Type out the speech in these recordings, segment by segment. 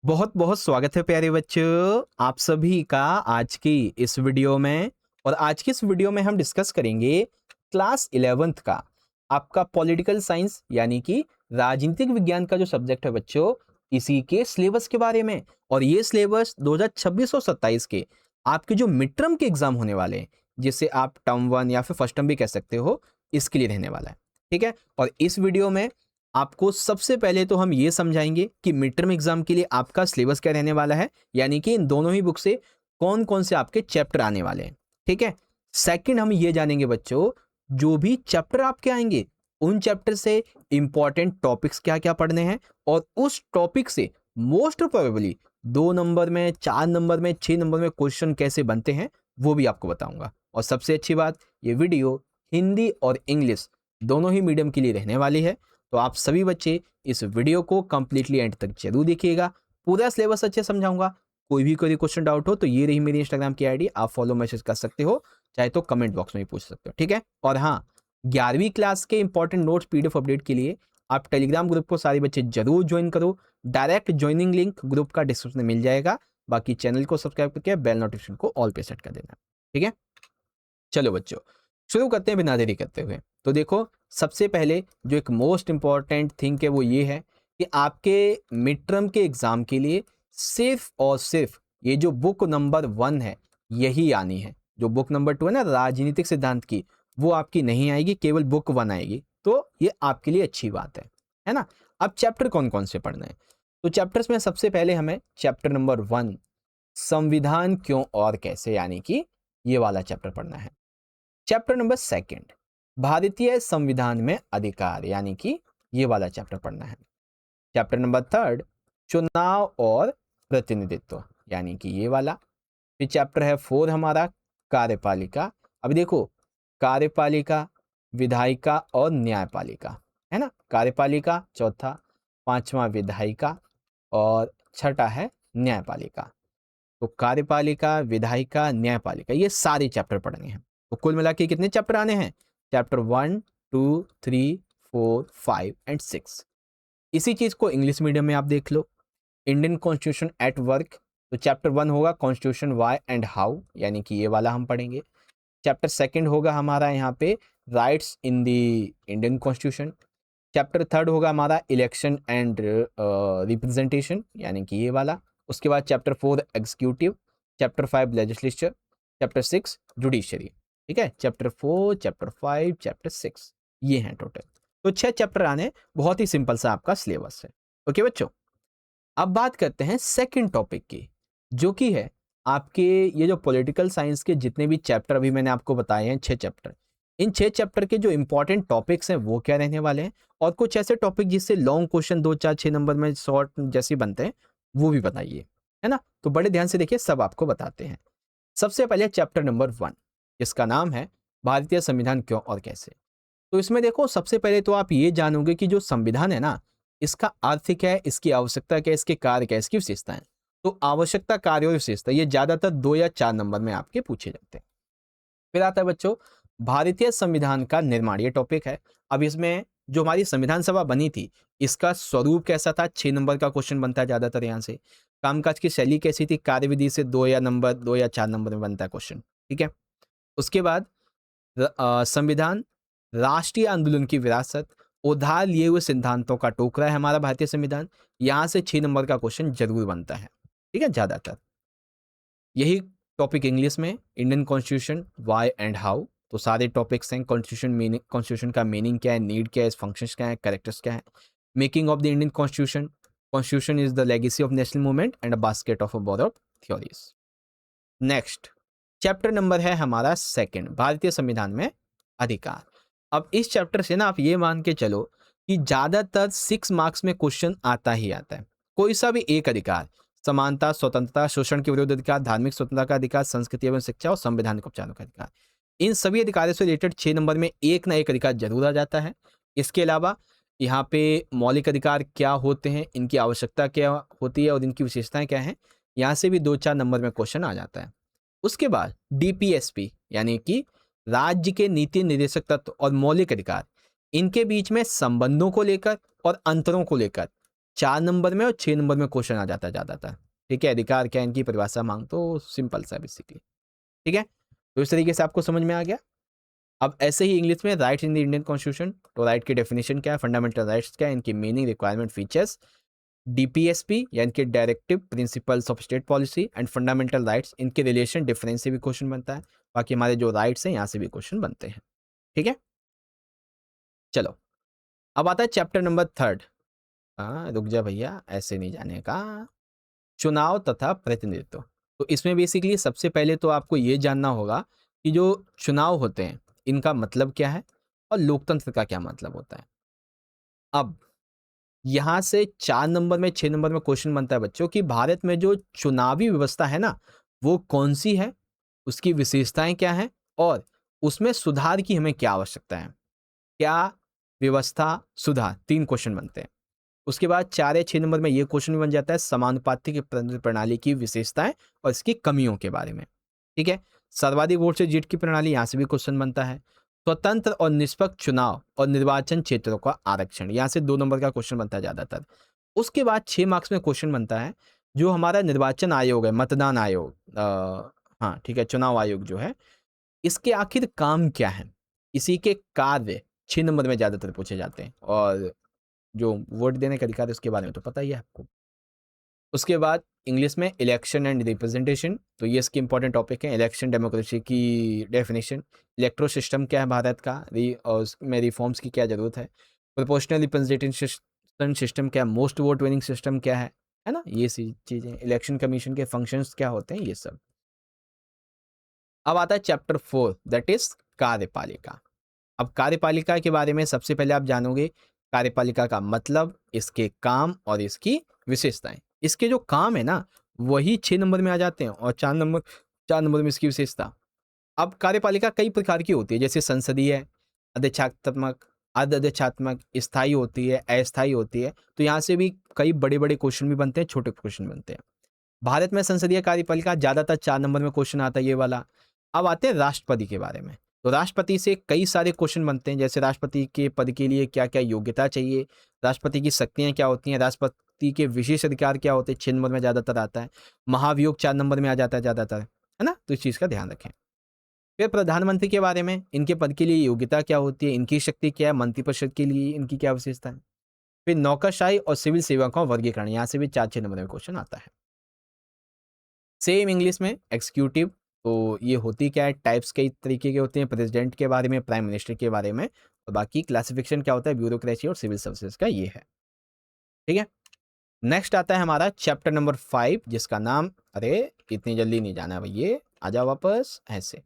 बहुत बहुत स्वागत है प्यारे बच्चों आप सभी का आज की इस वीडियो में। और आज की इस वीडियो में हम डिस्कस करेंगे क्लास 11th का आपका पॉलिटिकल साइंस यानी कि राजनीतिक विज्ञान का जो सब्जेक्ट है बच्चों, इसी के सिलेबस के बारे में। और ये सिलेबस 2026 और 27 के आपके जो मिड टर्म के एग्जाम होने वाले हैं, जिसे आप टर्म 1 या फिर फर्स्ट टर्म भी कह सकते हो, इसके लिए रहने वाला है। ठीक है, और इस वीडियो में आपको सबसे पहले तो हम ये समझाएंगे कि मिड टर्म एग्जाम के लिए आपका सिलेबस क्या रहने वाला है, यानी कि इन दोनों ही बुक से कौन कौन से आपके चैप्टर आने वाले हैं। ठीक है, सेकंड हम ये जानेंगे बच्चों, जो भी चैप्टर आपके आएंगे उन चैप्टर से इंपॉर्टेंट टॉपिक्स क्या क्या पढ़ने हैं, और उस टॉपिक से मोस्ट प्रोबेबली 2 नंबर में, 4 नंबर में, 6 नंबर में क्वेश्चन कैसे बनते हैं वो भी आपको बताऊंगा। और सबसे अच्छी बात, ये वीडियो हिंदी और इंग्लिश दोनों ही मीडियम के लिए रहने वाली है। तो आप सभी बच्चे इस वीडियो को कंप्लीटली एंड तक जरूर देखिएगा, पूरा सिलेबस अच्छे समझाऊंगा। कोई क्वेश्चन डाउट हो तो ये रही मेरी इंस्टाग्राम की आईडी, आप फॉलो मैसेज कर सकते हो, चाहे तो कमेंट बॉक्स में भी पूछ सकते हो। ठीक है, और हाँ, 11वीं क्लास के इंपॉर्टेंट नोट्स पीडीएफ अपडेट के लिए आप टेलीग्राम ग्रुप को सारे बच्चे जरूर ज्वाइन करो। डायरेक्ट ज्वाइनिंग लिंक ग्रुप का डिस्क्रिप्शन में मिल जाएगा। बाकी चैनल को सब्सक्राइब करके बेल नोटिफिकेशन को ऑल पे सेट कर देना। ठीक है, चलो बच्चों शुरू करते हैं बिना देरी करते हुए। तो देखो, सबसे पहले जो एक मोस्ट इंपॉर्टेंट थिंग है वो ये है कि आपके मिड टर्म के एग्जाम के लिए सिर्फ और सिर्फ ये जो बुक नंबर 1 है यही आनी है। जो बुक नंबर 2 है ना राजनीतिक सिद्धांत की, वो आपकी नहीं आएगी, केवल बुक 1 आएगी। तो ये आपके लिए अच्छी बात है ना। अब चैप्टर कौन कौन से पढ़ने हैं, तो चैप्टर्स में सबसे पहले हमें चैप्टर नंबर 1 संविधान क्यों और कैसे, यानी कि ये वाला चैप्टर पढ़ना है। चैप्टर नंबर 2 भारतीय संविधान में अधिकार, यानी कि ये वाला चैप्टर पढ़ना है। चैप्टर नंबर 3 चुनाव और प्रतिनिधित्व, यानी कि ये वाला। फिर चैप्टर है 4 हमारा कार्यपालिका। अब देखो, कार्यपालिका, विधायिका और न्यायपालिका, है ना। कार्यपालिका चौथा, पांचवा विधायिका और छठा है न्यायपालिका। तो कार्यपालिका, विधायिका, न्यायपालिका, ये सारे चैप्टर पढ़ने हैं। तो कुल मिला के कितने चैप्टर आने हैं? Chapter 1, 2, 3, 4, 5 and 6। इसी चीज को इंग्लिश मीडियम में आप देख लो, इंडियन कॉन्स्टिट्यूशन एट वर्क। तो चैप्टर 1 होगा कॉन्स्टिट्यूशन वाई एंड हाउ, यानी कि ये वाला हम पढ़ेंगे। चैप्टर 2 होगा हमारा यहाँ पे rights in the Indian constitution. Chapter 3 होगा हमारा इलेक्शन एंड रिप्रेजेंटेशन, यानी कि ये वाला। उसके बाद chapter 4 executive, chapter 5 legislature, chapter 6 judiciary. ठीक है, चैप्टर 4, चैप्टर 5, चैप्टर 6, ये हैं टोटल। तो 6 चैप्टर आने, बहुत ही सिंपल सा आपका सिलेबस है। ओके बच्चों, अब बात करते हैं सेकंड टॉपिक की, जो कि है आपके ये जो पॉलिटिकल साइंस के जितने भी चैप्टर अभी मैंने आपको बताए हैं 6 चैप्टर, इन 6 चैप्टर के जो इंपॉर्टेंट टॉपिक्स हैं वो क्या रहने वाले हैं, और कुछ ऐसे टॉपिक जिससे लॉन्ग क्वेश्चन 2, 4, 6 नंबर में शॉर्ट जैसे बनते हैं वो भी बताइए, है ना। तो बड़े ध्यान से देखिए, सब आपको बताते हैं। सबसे पहले चैप्टर नंबर 1, जिसका नाम है भारतीय संविधान क्यों और कैसे। तो इसमें देखो, सबसे पहले तो आप ये जानोगे कि जो संविधान है ना, इसका अर्थ क्या है, इसकी आवश्यकता क्या है, इसके कार्य क्या है, इसकी विशेषताएं। तो आवश्यकता, कार्य और विशेषता, ये ज्यादातर 2 या 4 नंबर में आपके पूछे जाते हैं। फिर आता है बच्चों भारतीय संविधान का निर्माण, ये टॉपिक है। अब इसमें जो हमारी संविधान सभा बनी थी, इसका स्वरूप कैसा था, 6 नंबर का क्वेश्चन बनता है ज्यादातर यहाँ से। कामकाज की शैली कैसी थी, कार्यविधि से 2 या 4 नंबर में बनता है क्वेश्चन। ठीक है, उसके बाद संविधान राष्ट्रीय आंदोलन की विरासत, उधार लिए हुए सिद्धांतों का टोकरा है हमारा भारतीय संविधान। यहां से 6 नंबर का क्वेश्चन जरूर बनता है। ठीक है, ज्यादातर यही टॉपिक इंग्लिश में Indian constitution why and how. तो सारे टॉपिक्स हैं, कॉन्स्टिट्यूशन का मीनिंग क्या है, नीड क्या है, फंक्शंस क्या है, कैरेक्टर्स क्या है, making of the Indian constitution, constitution is the legacy of national movement and a basket of borrowed theories. Next chapter number है हमारा 2 भारतीय संविधान में अधिकार। अब इस चैप्टर से ना आप ये मान के चलो कि ज्यादातर 6 मार्क्स में क्वेश्चन आता ही आता है। कोई सा भी एक अधिकार, समानता, स्वतंत्रता, शोषण के विरुद्ध अधिकार, धार्मिक स्वतंत्रता का अधिकार, संस्कृति एवं शिक्षा और संवैधानिक उपचारों का अधिकार, इन सभी अधिकारों से रिलेटेड 6 नंबर में एक ना एक अधिकार जरूर आ जाता है। इसके अलावा यहाँ पे मौलिक अधिकार क्या होते हैं, इनकी आवश्यकता क्या होती है और इनकी विशेषताएं क्या हैं, यहाँ से भी 2-4 नंबर में क्वेश्चन आ जाता है। उसके बाद डीपीएसपी, यानी कि राज्य के नीति निर्देशक तत्व और मौलिक अधिकार, इनके बीच में संबंधों को लेकर और अंतरों को लेकर 4 नंबर में और 6 नंबर में क्वेश्चन आ जाता है ज़्यादातर। ठीक है, अधिकार क्या है, इनकी परिभाषा मांग, तो सिंपल सा बेसिकली। ठीक है, तो इस तरीके से आपको समझ में आ गया। अब ऐसे ही इंग्लिश में rights in the Indian constitution, तो राइट की डेफिनेशन क्या है, फंडामेंटल राइट्स क्या है, इनकी मीनिंग, रिक्वायरमेंट, फीचर्स, डीपीएसपी यानी कि directive principles of state policy and fundamental rights, इनके रिलेशन डिफरेंस से भी क्वेश्चन बनता है। बाकी हमारे जो राइट्स हैं यहाँ से भी क्वेश्चन बनते हैं। ठीक है, चलो अब आता है चैप्टर नंबर 3। हाँ रुक जा भैया, ऐसे नहीं जाने का। चुनाव तथा प्रतिनिधित्व। तो इसमें बेसिकली सबसे पहले तो आपको ये जानना होगा कि जो चुनाव होते हैं इनका मतलब क्या है और लोकतंत्र का क्या मतलब होता है। अब यहाँ से 4 नंबर में 6 नंबर में क्वेश्चन बनता है बच्चों कि भारत में जो चुनावी व्यवस्था है ना वो कौन सी है, उसकी विशेषताएं क्या हैं और उसमें सुधार की हमें क्या आवश्यकता है। क्या व्यवस्था सुधार, 3 क्वेश्चन बनते हैं। उसके बाद 4 या 6 नंबर में ये क्वेश्चन भी बन जाता है समानुपातिक प्रणाली की विशेषताएं और इसकी कमियों के बारे में। ठीक है, सर्वाधिक वोट से जीत की प्रणाली, यहाँ से भी क्वेश्चन बनता है। स्वतंत्र और निष्पक्ष चुनाव और निर्वाचन क्षेत्रों का आरक्षण, यहाँ से 2 नंबर का क्वेश्चन बनता है ज़्यादातर। उसके बाद 6 मार्क्स में क्वेश्चन बनता है जो हमारा निर्वाचन आयोग है, मतदान आयोग, हाँ ठीक है, चुनाव आयोग जो है, इसके आखिर काम क्या है, इसी के कार्य 6 नंबर में ज़्यादातर पूछे जाते हैं। और जो वोट देने का अधिकार है उसके बारे में तो पता ही है आपको। उसके बाद इंग्लिश में इलेक्शन एंड रिप्रेजेंटेशन, तो ये इसके इंपॉर्टेंट टॉपिक है। इलेक्शन डेमोक्रेसी की डेफिनेशन, इलेक्ट्रो सिस्टम क्या है भारत का, और उसमें रिफॉर्म्स की क्या जरूरत है, प्रोपोर्शनल रिप्रेजेंटेशन सिस्टम क्या है, मोस्ट वोट विनिंग सिस्टम क्या है ना, ये सी चीज़ें, इलेक्शन कमीशन के फंक्शंस क्या होते हैं, ये सब। अब आता है चैप्टर 4 दैट इज कार्यपालिका। अब कार्यपालिका के बारे में सबसे पहले आप जानोगे कार्यपालिका का मतलब, इसके काम और इसकी विशेषताएं। इसके जो काम है ना वही 6 नंबर में आ जाते हैं और 4 नंबर में इसकी विशेषता। अब कार्यपालिका कई प्रकार की होती है, जैसे संसदीय, अध्यक्षात्मक, अर्ध अध्यक्षात्मक, स्थायी होती है, अस्थायी होती है। तो यहाँ से भी कई बड़े बड़े क्वेश्चन भी बनते हैं, छोटे क्वेश्चन बनते हैं। भारत में संसदीय कार्यपालिका ज्यादातर 4 नंबर में क्वेश्चन आता है, ये वाला। अब आते हैं राष्ट्रपति के बारे में। तो राष्ट्रपति से कई सारे क्वेश्चन बनते हैं, जैसे राष्ट्रपति के पद के लिए क्या क्या योग्यता चाहिए, राष्ट्रपति की शक्तियां क्या होती हैं, राष्ट्रपति के विशेष अधिकार क्या होते हैं, 6 नंबर में ज्यादातर आता है। महाभियोग 4 नंबर में आ जाता है ज्यादातर, है ना, तो इस चीज का ध्यान रखें। फिर प्रधानमंत्री के बारे में, इनके पद के लिए योग्यता क्या होती है, इनकी शक्ति क्या है, मंत्रिपरिषद के लिए इनकी क्या विशेषता है। फिर नौकरशाही और सिविल सेवकों का वर्गीकरण, यहाँ से भी 4-6 नंबर में क्वेश्चन आता है। सेम इंग्लिश में एग्जीक्यूटिव, तो ये होती क्या है, टाइप्स कई तरीके के होते हैं, प्रेसिडेंट के बारे में, प्राइम मिनिस्टर के बारे में, और बाकी क्लासिफिकेशन क्या होता है, ब्यूरोक्रेसी और सिविल सर्विसेज का, ये है। ठीक है, नेक्स्ट आता है हमारा चैप्टर नंबर 5 जिसका नाम, अरे इतनी जल्दी नहीं जाना है भैया, आ जाओ वापस ऐसे।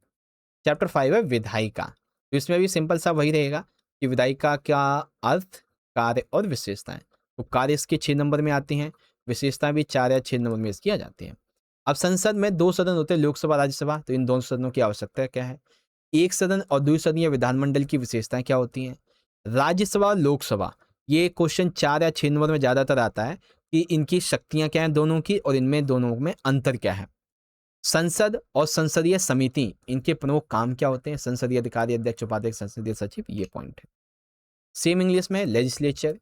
चैप्टर 5 है विधायिका। तो इसमें भी सिंपल सा वही रहेगा कि विधायिका का अर्थ, कार्य और विशेषताएं। तो कार्य इसके 6 नंबर में आती हैं, विशेषताएं भी 4 या 6 नंबर में इसकी आ जाती हैं। अब संसद में 2 सदन होते हैं, लोकसभा राज्यसभा, तो इन दोनों सदनों की आवश्यकता क्या है, एक सदन और द्विसदनीय विधानमंडल की विशेषताएं क्या होती हैं, राज्यसभा और लोकसभा, ये क्वेश्चन 4 या 6 नंबर में ज्यादातर आता है कि इनकी शक्तियां क्या हैं दोनों की और इनमें दोनों में अंतर क्या है। संसद और संसदीय समिति, इनके प्रमुख काम क्या होते हैं, संसदीय अधिकारी, अध्यक्ष, उपाध्यक्ष, संसदीय सचिव, ये पॉइंट है। सेम इंग्लिश में लेजिस्लेचर,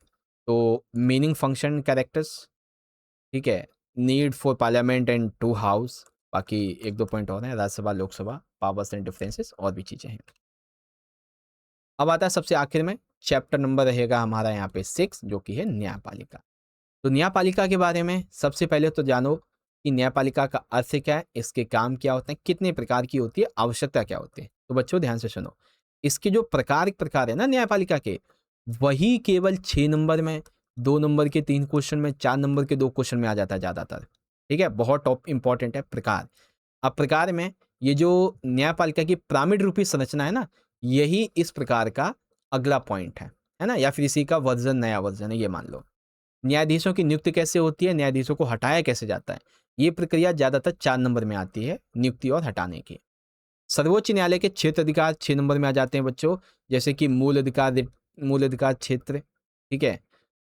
तो मीनिंग, फंक्शन, कैरेक्टर्स, ठीक है, need for parliament and 2 house, बाकी 1-2 पॉइंट और हैं, Rajya Sabha, Lok Sabha, powers and differences, और भी चीजें हैं। अब आता है सबसे आखिर में चैप्टर नंबर रहेगा हमारा यहाँ पे 6 जो कि है न्यायपालिका। तो न्यायपालिका के बारे में सबसे पहले तो जानो कि न्यायपालिका का अर्थ क्या है, इसके काम क्या होते हैं, कितने प्रकार की होती है, आवश्यकता क्या होती है। तो बच्चों ध्यान से सुनो, इसके जो प्रकार है ना न्यायपालिका के, वही केवल 6 नंबर में, 2 नंबर के 3 क्वेश्चन में, 4 नंबर के 2 क्वेश्चन में आ जाता है ज्यादातर। ठीक है, बहुत टॉप इंपॉर्टेंट है प्रकार। अब प्रकार में ये जो न्यायपालिका की पिरामिड रूपी संरचना है ना, यही इस प्रकार का अगला पॉइंट है ना, या फिर इसी का वर्जन, नया वर्जन है, ये मान लो। न्यायाधीशों की नियुक्ति कैसे होती है, न्यायाधीशों को हटाया कैसे जाता है, ये प्रक्रिया ज्यादातर 4 नंबर में आती है, नियुक्ति और हटाने की। सर्वोच्च न्यायालय के क्षेत्र अधिकार 6 नंबर में आ जाते हैं बच्चों, जैसे कि मूल अधिकार क्षेत्र, ठीक है,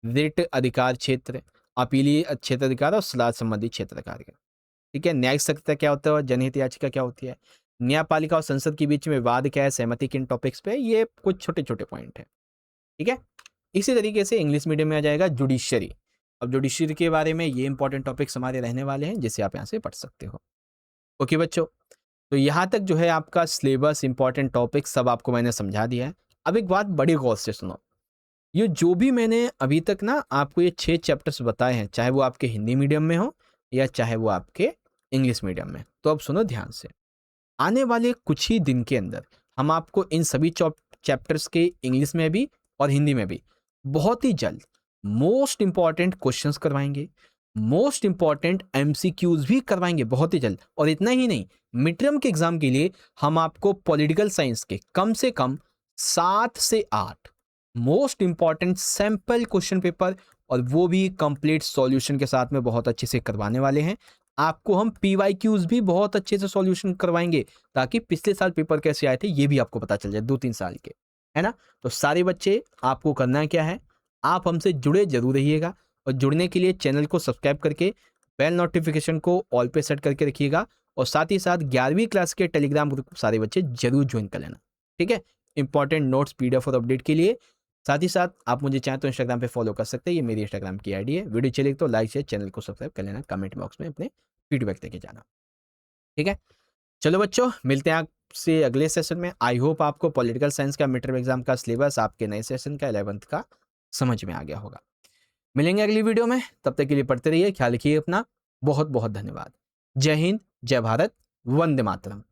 रिट अधिकार क्षेत्र, अपीलीय क्षेत्र अधिकार और सलाह संबंधी क्षेत्र अधिकार। ठीक है, न्यायिक सत्ता क्या होता है और जनहित याचिका क्या होती है, न्यायपालिका और संसद के बीच में विवाद क्या है, सहमति किन टॉपिक्स पे, ये कुछ छोटे छोटे पॉइंट है। ठीक है, इसी तरीके से इंग्लिश मीडियम में आ जाएगा जुडिशरी। अब जुडिशरी के बारे में ये इंपॉर्टेंट टॉपिक्स हमारे रहने वाले हैं जिसे आप यहाँ से पढ़ सकते हो। ओके बच्चों, तो यहाँ तक जो है आपका सिलेबस, इंपॉर्टेंट टॉपिक सब आपको मैंने समझा दिया है। अब एक बात बड़ी गौर से सुनो, ये जो भी मैंने अभी तक ना आपको ये 6 चैप्टर्स बताए हैं, चाहे वो आपके हिंदी मीडियम में हो या चाहे वो आपके इंग्लिश मीडियम में, तो अब सुनो ध्यान से। आने वाले कुछ ही दिन के अंदर हम आपको इन सभी चैप्टर्स के इंग्लिश में भी और हिंदी में भी बहुत ही जल्द मोस्ट इंपॉर्टेंट क्वेश्चंस करवाएंगे, मोस्ट इंपॉर्टेंट एमसीक्यूज भी करवाएंगे बहुत ही जल्द। और इतना ही नहीं, मिड टर्म के एग्जाम के लिए हम आपको पॉलिटिकल साइंस के कम से कम 7 से 8 most important sample question paper, और वो भी कंप्लीट सॉल्यूशन के साथ में बहुत अच्छे से करवाने वाले हैं। आपको हम पीवाईक्यूज भी बहुत अच्छे से सॉल्यूशन करवाएंगे, ताकि पिछले साल पेपर कैसे आए थे ये भी आपको पता चल जाए, 2-3 साल के, है ना। तो सारे बच्चे, आपको करना क्या है, आप हमसे जुड़े जरूर रहिएगा, और जुड़ने के लिए चैनल को सब्सक्राइब करके बेल नोटिफिकेशन को ऑल पे सेट करके रखिएगा, और साथ ही साथ 11वीं क्लास के टेलीग्राम ग्रुप सारे बच्चे जरूर ज्वाइन कर लेना, ठीक है। इंपॉर्टेंट नोट्स, पीडीएफ और अपडेट के लिए। साथ ही साथ आप मुझे चाहें तो इंस्टाग्राम पे फॉलो कर सकते हैं, ये मेरी इंस्टाग्राम की आईडी है। वीडियो चले तो लाइक शेयर, चैनल को सब्सक्राइब कर लेना, कमेंट बॉक्स में अपने फीडबैक देके जाना, ठीक है। चलो बच्चों, मिलते हैं आपसे अगले सेशन में। आई होप आपको पॉलिटिकल साइंस का मिड टर्म एग्जाम का सिलेबस आपके नए सेशन का 11th का समझ में आ गया होगा। मिलेंगे अगली वीडियो में, तब तक के लिए पढ़ते रहिए, ख्याल रखिए अपना। बहुत बहुत धन्यवाद। जय हिंद, जय भारत, वंदे मातरम।